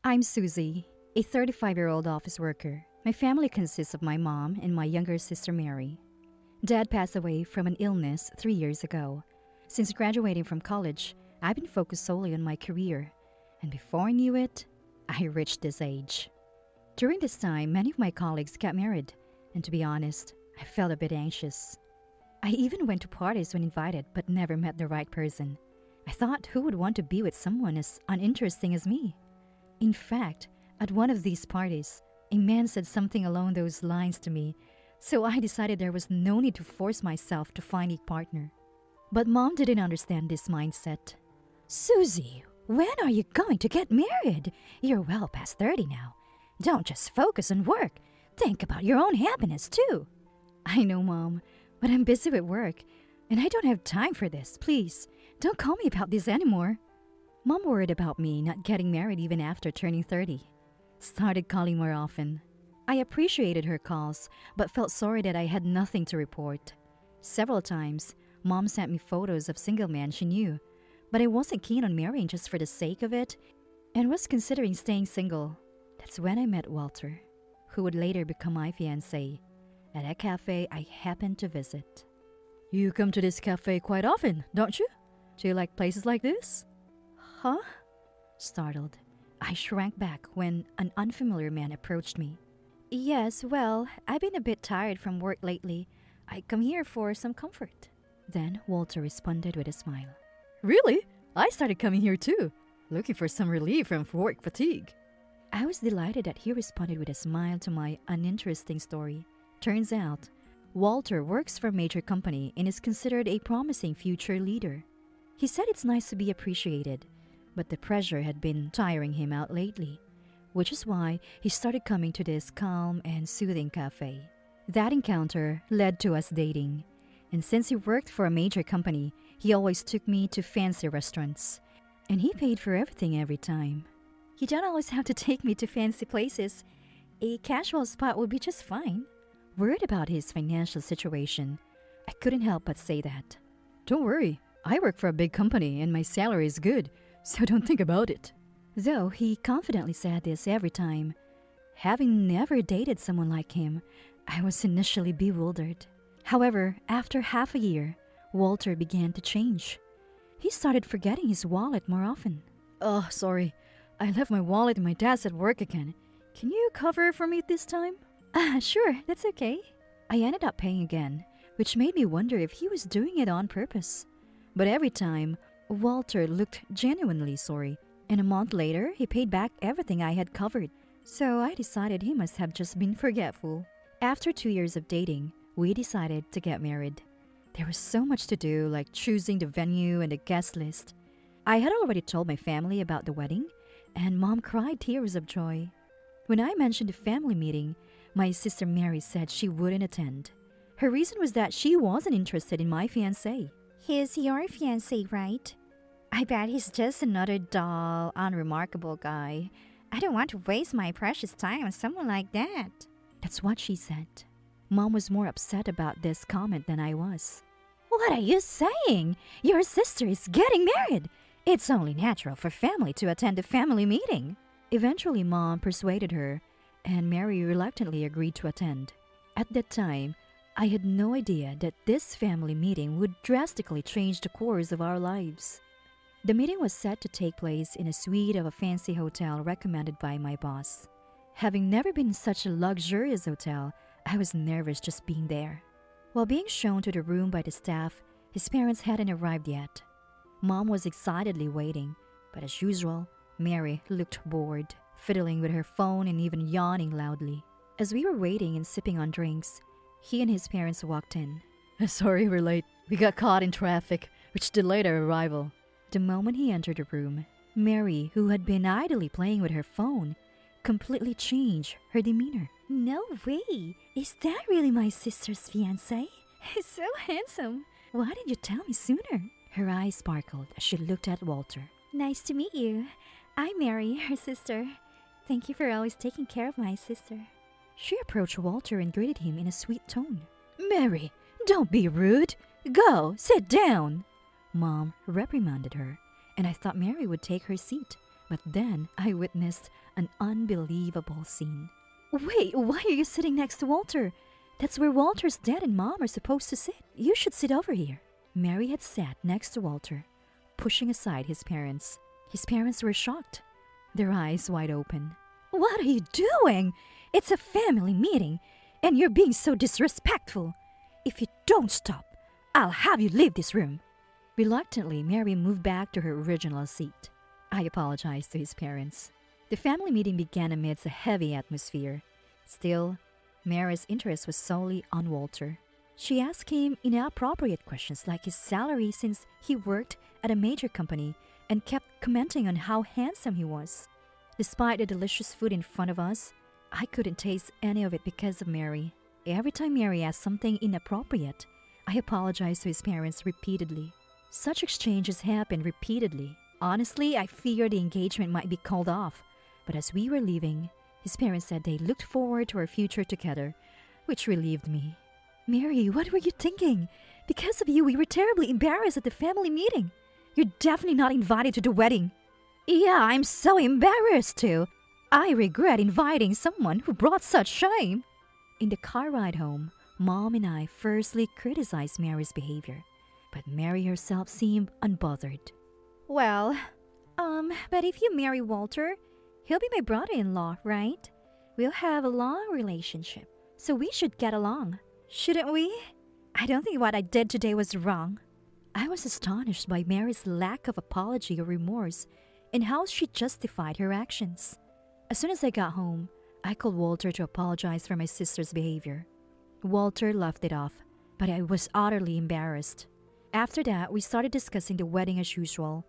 I'm Susie, a 35-year-old office worker. My family consists of my mom and my younger sister Mary. Dad passed away from an illness 3 years ago. Since graduating from college, I've been focused solely on my career. And before I knew it, I reached this age. During this time, many of my colleagues got married. And to be honest, I felt a bit anxious. I even went to parties when invited but never met the right person. I thought, who would want to be with someone as uninteresting as me? In fact, at one of these parties, a man said something along those lines to me, so I decided there was no need to force myself to find a partner. But Mom didn't understand this mindset. "Susie, when are you going to get married? You're well past 30 now. Don't just focus on work. Think about your own happiness, too." "I know, Mom, but I'm busy with work, and I don't have time for this. Please, don't call me about this anymore." Mom worried about me not getting married even after turning 30. Started calling more often. I appreciated her calls, but felt sorry that I had nothing to report. Several times, Mom sent me photos of single men she knew, but I wasn't keen on marrying just for the sake of it, and was considering staying single. That's when I met Walter, who would later become my fiancé, at a cafe I happened to visit. "You come to this cafe quite often, don't you? Do you like places like this?" "Huh?" Startled, I shrank back when an unfamiliar man approached me. "Yes, well, I've been a bit tired from work lately. I come here for some comfort." Then Walter responded with a smile. "Really? I started coming here too, looking for some relief from work fatigue." I was delighted that he responded with a smile to my uninteresting story. Turns out, Walter works for a major company and is considered a promising future leader. He said it's nice to be appreciated, but the pressure had been tiring him out lately, which is why he started coming to this calm and soothing cafe. That encounter led to us dating, and since he worked for a major company, he always took me to fancy restaurants, and he paid for everything every time. "You don't always have to take me to fancy places. A casual spot would be just fine." Worried about his financial situation, I couldn't help but say that. "Don't worry, I work for a big company and my salary is good, so don't think about it." Though he confidently said this every time, having never dated someone like him, I was initially bewildered. However, after half a year, Walter began to change. He started forgetting his wallet more often. "Oh, sorry. I left my wallet in my desk at work again. Can you cover for me this time?" Sure, that's okay." I ended up paying again, which made me wonder if he was doing it on purpose. But every time, Walter looked genuinely sorry, and a month later, he paid back everything I had covered. So I decided he must have just been forgetful. After 2 years of dating, we decided to get married. There was so much to do, like choosing the venue and the guest list. I had already told my family about the wedding, and Mom cried tears of joy. When I mentioned the family meeting, my sister Mary said she wouldn't attend. Her reason was that she wasn't interested in my fiancé. "He's your fiancé, right? I bet he's just another dull, unremarkable guy. I don't want to waste my precious time on someone like that." That's what she said. Mom was more upset about this comment than I was. "What are you saying? Your sister is getting married. It's only natural for family to attend a family meeting." Eventually, Mom persuaded her, and Mary reluctantly agreed to attend. At that time, I had no idea that this family meeting would drastically change the course of our lives. The meeting was set to take place in a suite of a fancy hotel recommended by my boss. Having never been in such a luxurious hotel, I was nervous just being there. While being shown to the room by the staff, his parents hadn't arrived yet. Mom was excitedly waiting, but as usual, Mary looked bored, fiddling with her phone and even yawning loudly. As we were waiting and sipping on drinks, he and his parents walked in. "Sorry we're late. We got caught in traffic, which delayed our arrival." The moment he entered the room, Mary, who had been idly playing with her phone, completely changed her demeanor. "No way! Is that really my sister's fiancé? He's so handsome. Why didn't you tell me sooner?" Her eyes sparkled as she looked at Walter. "Nice to meet you. I'm Mary, her sister. Thank you for always taking care of my sister." She approached Walter and greeted him in a sweet tone. "Mary, don't be rude. Go, sit down." Mom reprimanded her, and I thought Mary would take her seat, But then I witnessed an unbelievable scene. Wait, why are you sitting next to Walter? That's where Walter's dad and mom are supposed to sit. You should sit over here. Mary had sat next to Walter, pushing aside his parents. His parents were shocked, their eyes wide open. What are you doing? It's a family meeting, and you're being so disrespectful. If you don't stop, I'll have you leave this room. Reluctantly, Mary moved back to her original seat. I apologized to his parents. The family meeting began amidst a heavy atmosphere. Still, Mary's interest was solely on Walter. She asked him inappropriate questions like his salary since he worked at a major company and kept commenting on how handsome he was. Despite the delicious food in front of us, I couldn't taste any of it because of Mary. Every time Mary asked something inappropriate, I apologized to his parents repeatedly. Such exchanges happened repeatedly. Honestly, I feared the engagement might be called off. But as we were leaving, his parents said they looked forward to our future together, which relieved me. Mary, what were you thinking? Because of you, we were terribly embarrassed at the family meeting. You're definitely not invited to the wedding. Yeah, I'm so embarrassed too. I regret inviting someone who brought such shame. In the car ride home, Mom and I firstly criticized Mary's behavior, but Mary herself seemed unbothered. Well, but if you marry Walter, he'll be my brother-in-law, right? We'll have a long relationship, so we should get along. Shouldn't we? I don't think what I did today was wrong. I was astonished by Mary's lack of apology or remorse and how she justified her actions. As soon as I got home, I called Walter to apologize for my sister's behavior. Walter laughed it off, but I was utterly embarrassed. After that, we started discussing the wedding as usual,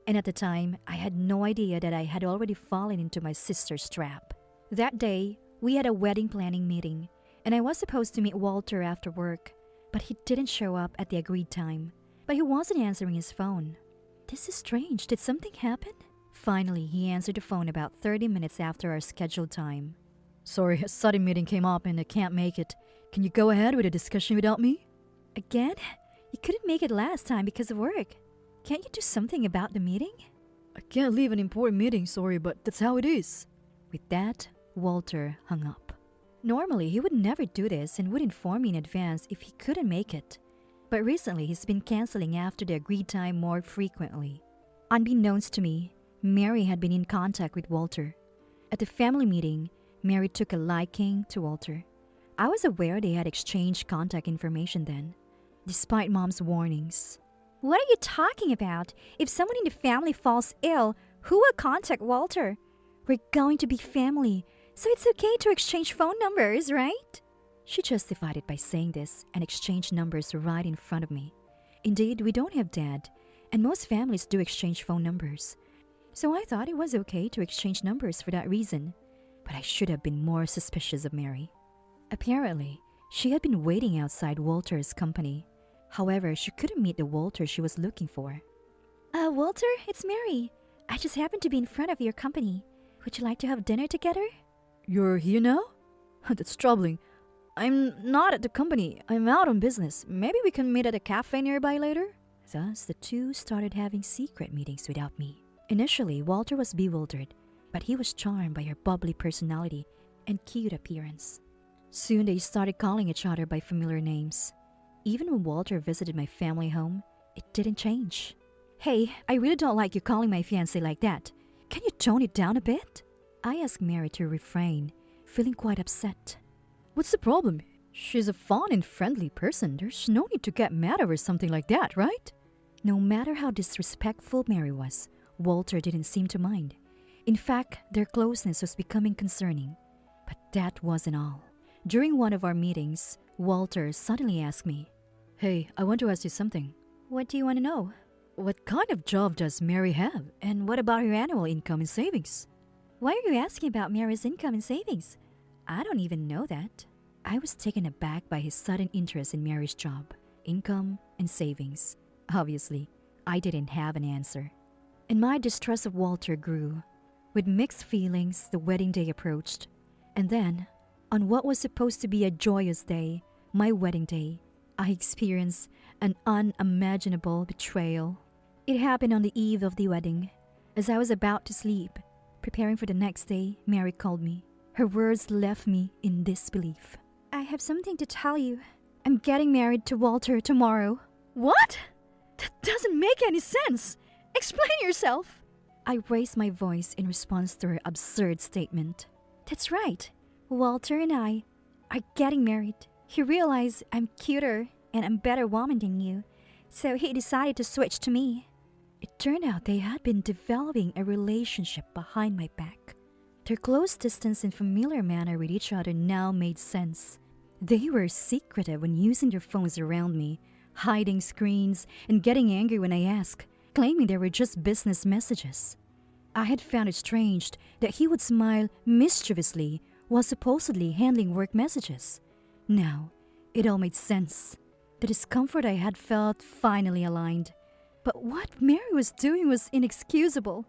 and at the time, I had no idea that I had already fallen into my sister's trap. That day, we had a wedding planning meeting, and I was supposed to meet Walter after work, but he didn't show up at the agreed time. But he wasn't answering his phone. This is strange. Did something happen? Finally, he answered the phone about 30 minutes after our scheduled time. Sorry, a sudden meeting came up and I can't make it. Can you go ahead with the discussion without me? Again? You couldn't make it last time because of work. Can't you do something about the meeting? I can't leave an important meeting, sorry, but that's how it is. With that, Walter hung up. Normally, he would never do this and would inform me in advance if he couldn't make it. But recently, he's been canceling after the agreed time more frequently. Unbeknownst to me, Mary had been in contact with Walter. At the family meeting, Mary took a liking to Walter. I was aware they had exchanged contact information then, despite Mom's warnings. What are you talking about? If someone in the family falls ill, who will contact Walter? We're going to be family, so it's okay to exchange phone numbers, right? She justified it by saying this and exchanged numbers right in front of me. Indeed, we don't have dad, and most families do exchange phone numbers. So I thought it was okay to exchange numbers for that reason, but I should have been more suspicious of Mary. Apparently, she had been waiting outside Walter's company. However, she couldn't meet the Walter she was looking for. Walter, it's Mary. I just happened to be in front of your company. Would you like to have dinner together? You're here now? That's troubling. I'm not at the company. I'm out on business. Maybe we can meet at a cafe nearby later? Thus, the two started having secret meetings without me. Initially, Walter was bewildered, but he was charmed by her bubbly personality and cute appearance. Soon, they started calling each other by familiar names. Even when Walter visited my family home, it didn't change. Hey, I really don't like you calling my fiancé like that. Can you tone it down a bit? I asked Mary to refrain, feeling quite upset. What's the problem? She's a fun and friendly person. There's no need to get mad over something like that, right? No matter how disrespectful Mary was, Walter didn't seem to mind. In fact, their closeness was becoming concerning. But that wasn't all. During one of our meetings, Walter suddenly asked me, Hey, I want to ask you something. What do you want to know? What kind of job does Mary have? And what about her annual income and savings? Why are you asking about Mary's income and savings? I don't even know that. I was taken aback by his sudden interest in Mary's job, income, and savings. Obviously, I didn't have an answer. And my distrust of Walter grew. With mixed feelings, the wedding day approached. And then, on what was supposed to be a joyous day, my wedding day, I experienced an unimaginable betrayal. It happened on the eve of the wedding. As I was about to sleep, preparing for the next day, Mary called me. Her words left me in disbelief. I have something to tell you. I'm getting married to Walter tomorrow. What? That doesn't make any sense. Explain yourself. I raised my voice in response to her absurd statement. That's right. Walter and I are getting married. He realized I'm cuter and I'm a better woman than you, so he decided to switch to me. It turned out they had been developing a relationship behind my back. Their close distance and familiar manner with each other now made sense. They were secretive when using their phones around me, hiding screens and getting angry when I asked, claiming they were just business messages. I had found it strange that he would smile mischievously while supposedly handling work messages. Now, it all made sense. The discomfort I had felt finally aligned. But what Mary was doing was inexcusable.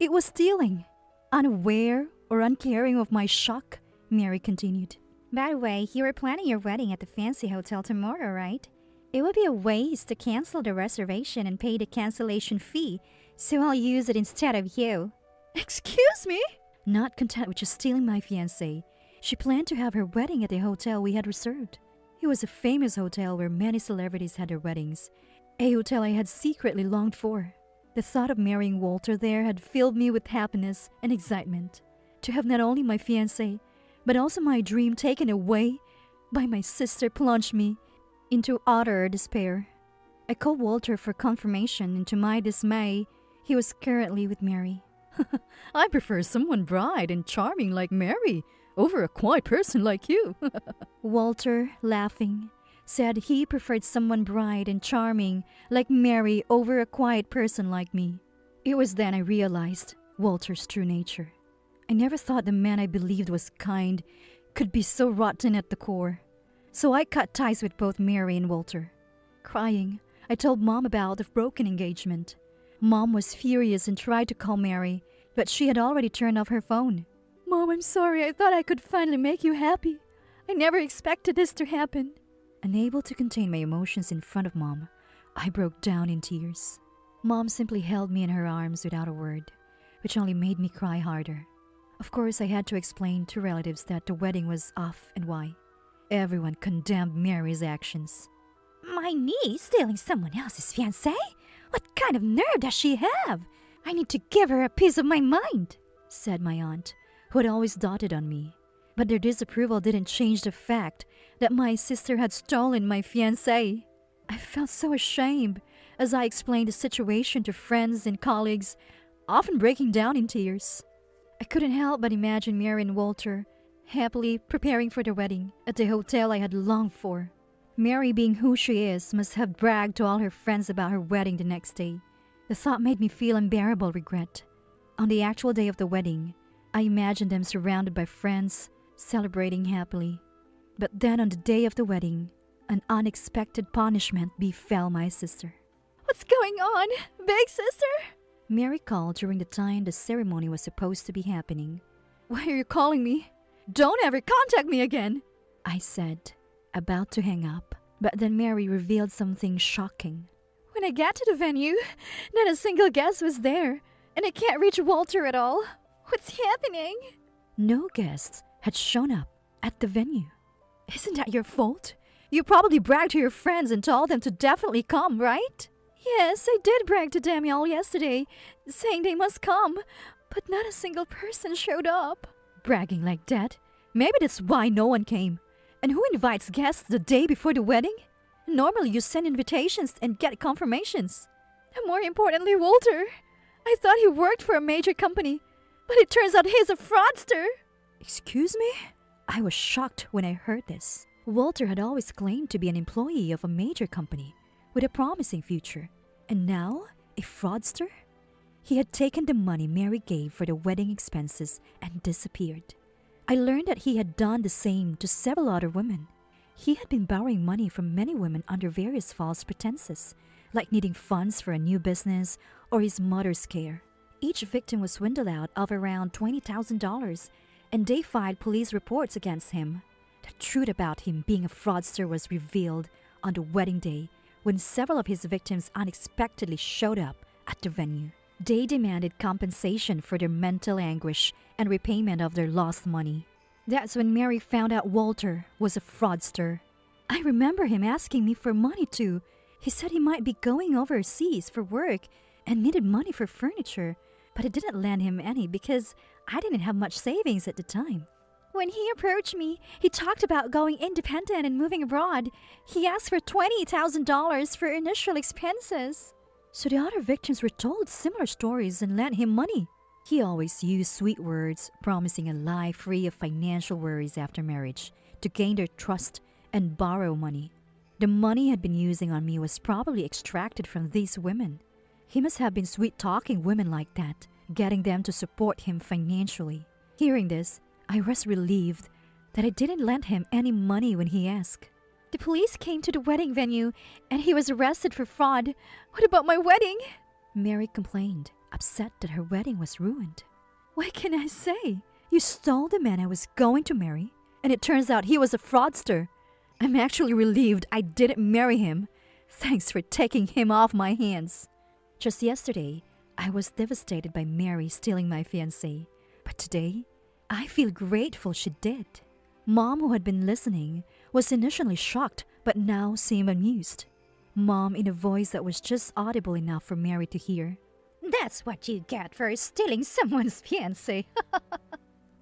It was stealing. Unaware or uncaring of my shock, Mary continued. By the way, you were planning your wedding at the Fiancé hotel tomorrow, right? It would be a waste to cancel the reservation and pay the cancellation fee, so I'll use it instead of you. Excuse me? Not content with just stealing my fiancé, she planned to have her wedding at the hotel we had reserved. It was a famous hotel where many celebrities had their weddings, a hotel I had secretly longed for. The thought of marrying Walter there had filled me with happiness and excitement. To have not only my fiancé, but also my dream taken away by my sister plunged me into utter despair. I called Walter for confirmation, and to my dismay, he was currently with Mary. I prefer someone bright and charming like Mary over a quiet person like you. Walter, laughing, said he preferred someone bright and charming like Mary over a quiet person like me. It was then I realized Walter's true nature. I never thought the man I believed was kind could be so rotten at the core. So I cut ties with both Mary and Walter. Crying, I told Mom about the broken engagement. Mom was furious and tried to call Mary, but she had already turned off her phone. Mom, I'm sorry. I thought I could finally make you happy. I never expected this to happen. Unable to contain my emotions in front of Mom, I broke down in tears. Mom simply held me in her arms without a word, which only made me cry harder. Of course, I had to explain to relatives that the wedding was off and why. Everyone condemned Mary's actions. My niece stealing someone else's fiancé? What kind of nerve does she have? I need to give her a piece of my mind, said my aunt, who had always doted on me. But their disapproval didn't change the fact that my sister had stolen my fiancé. I felt so ashamed as I explained the situation to friends and colleagues, often breaking down in tears. I couldn't help but imagine Mary and Walter happily preparing for the wedding at the hotel I had longed for. Mary, being who she is, must have bragged to all her friends about her wedding the next day. The thought made me feel unbearable regret. On the actual day of the wedding, I imagined them surrounded by friends, celebrating happily. But then on the day of the wedding, an unexpected punishment befell my sister. What's going on, big sister? Mary called during the time the ceremony was supposed to be happening. Why are you calling me? Don't ever contact me again, I said, about to hang up. But then Mary revealed something shocking. When I got to the venue, not a single guest was there, and I can't reach Walter at all. What's happening? No guests had shown up at the venue. Isn't that your fault? You probably bragged to your friends and told them to definitely come, right? Yes, I did brag to them all yesterday, saying they must come, but not a single person showed up. Bragging like that? Maybe that's why no one came. And who invites guests the day before the wedding? Normally you send invitations and get confirmations. And more importantly, Walter. I thought he worked for a major company, but it turns out he's a fraudster. Excuse me? I was shocked when I heard this. Walter had always claimed to be an employee of a major company with a promising future. And now, a fraudster? He had taken the money Mary gave for the wedding expenses and disappeared. I learned that he had done the same to several other women. He had been borrowing money from many women under various false pretenses, like needing funds for a new business or his mother's care. Each victim was swindled out of around $20,000, and they filed police reports against him. The truth about him being a fraudster was revealed on the wedding day when several of his victims unexpectedly showed up at the venue. They demanded compensation for their mental anguish and repayment of their lost money. That's when Mary found out Walter was a fraudster. I remember him asking me for money too. He said he might be going overseas for work and needed money for furniture, but I didn't lend him any because I didn't have much savings at the time. When he approached me, he talked about going independent and moving abroad. He asked for $20,000 for initial expenses. So the other victims were told similar stories and lent him money. He always used sweet words, promising a life free of financial worries after marriage to gain their trust and borrow money. The money he had been using on me was probably extracted from these women. He must have been sweet-talking women like that, getting them to support him financially. Hearing this, I was relieved that I didn't lend him any money when he asked. The police came to the wedding venue and he was arrested for fraud. What about my wedding? Mary complained, upset that her wedding was ruined. What can I say? You stole the man I was going to marry, and it turns out he was a fraudster. I'm actually relieved I didn't marry him. Thanks for taking him off my hands. Just yesterday, I was devastated by Mary stealing my fiancé. But today, I feel grateful she did. Mom, who had been listening, was initially shocked but now seemed amused. Mom, in a voice that was just audible enough for Mary to hear. That's what you get for stealing someone's fiancé.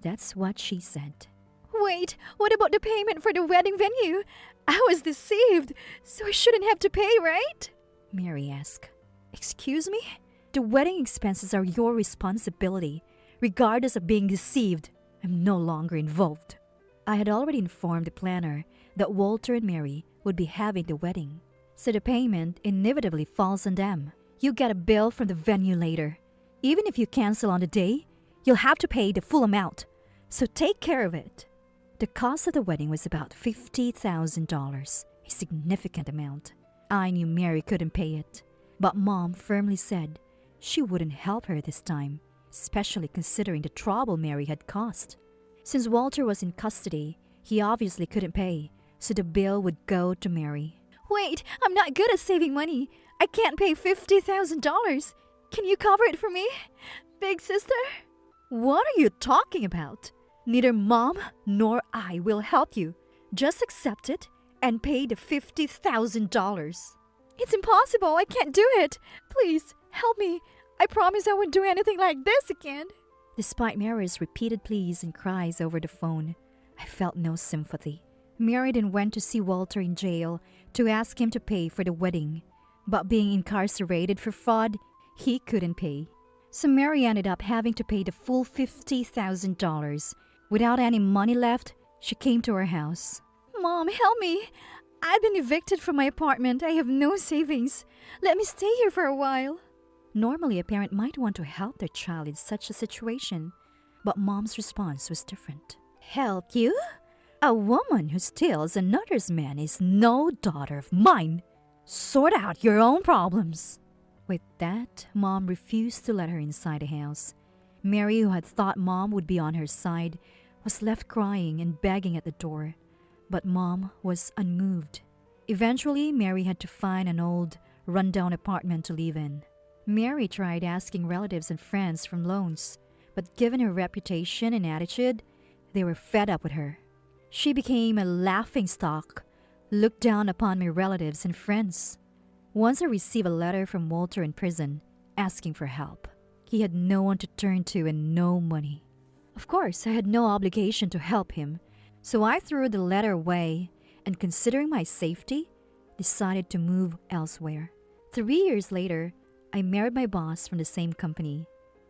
That's what she said. Wait, what about the payment for the wedding venue? I was deceived, so I shouldn't have to pay, right? Mary asked. Excuse me? The wedding expenses are your responsibility, regardless of being deceived. I'm no longer involved. I had already informed the planner that Walter and Mary would be having the wedding, so the payment inevitably falls on them. You get a bill from the venue later. Even if you cancel on the day, you'll have to pay the full amount, so take care of it. The cost of the wedding was about $50,000, a significant amount. I knew Mary couldn't pay it, but Mom firmly said she wouldn't help her this time, especially considering the trouble Mary had caused. Since Walter was in custody, he obviously couldn't pay, so the bill would go to Mary. Wait, I'm not good at saving money. I can't pay $50,000. Can you cover it for me, big sister? What are you talking about? Neither Mom nor I will help you. Just accept it and pay the $50,000. It's impossible. I can't do it. Please, help me. I promise I won't do anything like this again. Despite Mary's repeated pleas and cries over the phone, I felt no sympathy. Mary then went to see Walter in jail to ask him to pay for the wedding. But being incarcerated for fraud, he couldn't pay. So Mary ended up having to pay the full $50,000. Without any money left, she came to our house. Mom, help me. I've been evicted from my apartment. I have no savings. Let me stay here for a while. Normally, a parent might want to help their child in such a situation, but Mom's response was different. Help you? A woman who steals another's man is no daughter of mine. Sort out your own problems. With that, Mom refused to let her inside the house. Mary, who had thought Mom would be on her side, was left crying and begging at the door. But Mom was unmoved. Eventually, Mary had to find an old, rundown apartment to live in. Mary tried asking relatives and friends for loans, but given her reputation and attitude, they were fed up with her. She became a laughingstock, looked down upon my relatives and friends. Once I received a letter from Walter in prison, asking for help. He had no one to turn to and no money. Of course, I had no obligation to help him, so I threw the letter away and, considering my safety, decided to move elsewhere. 3 years later, I married my boss from the same company.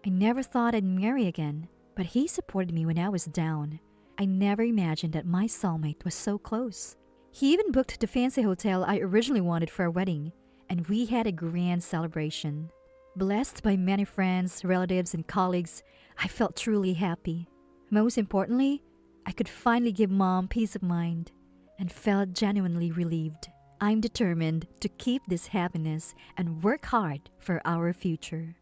I never thought I'd marry again, but he supported me when I was down. I never imagined that my soulmate was so close. He even booked the fancy hotel I originally wanted for our wedding, and we had a grand celebration. Blessed by many friends, relatives, and colleagues, I felt truly happy. Most importantly, I could finally give Mom peace of mind and felt genuinely relieved. I'm determined to keep this happiness and work hard for our future.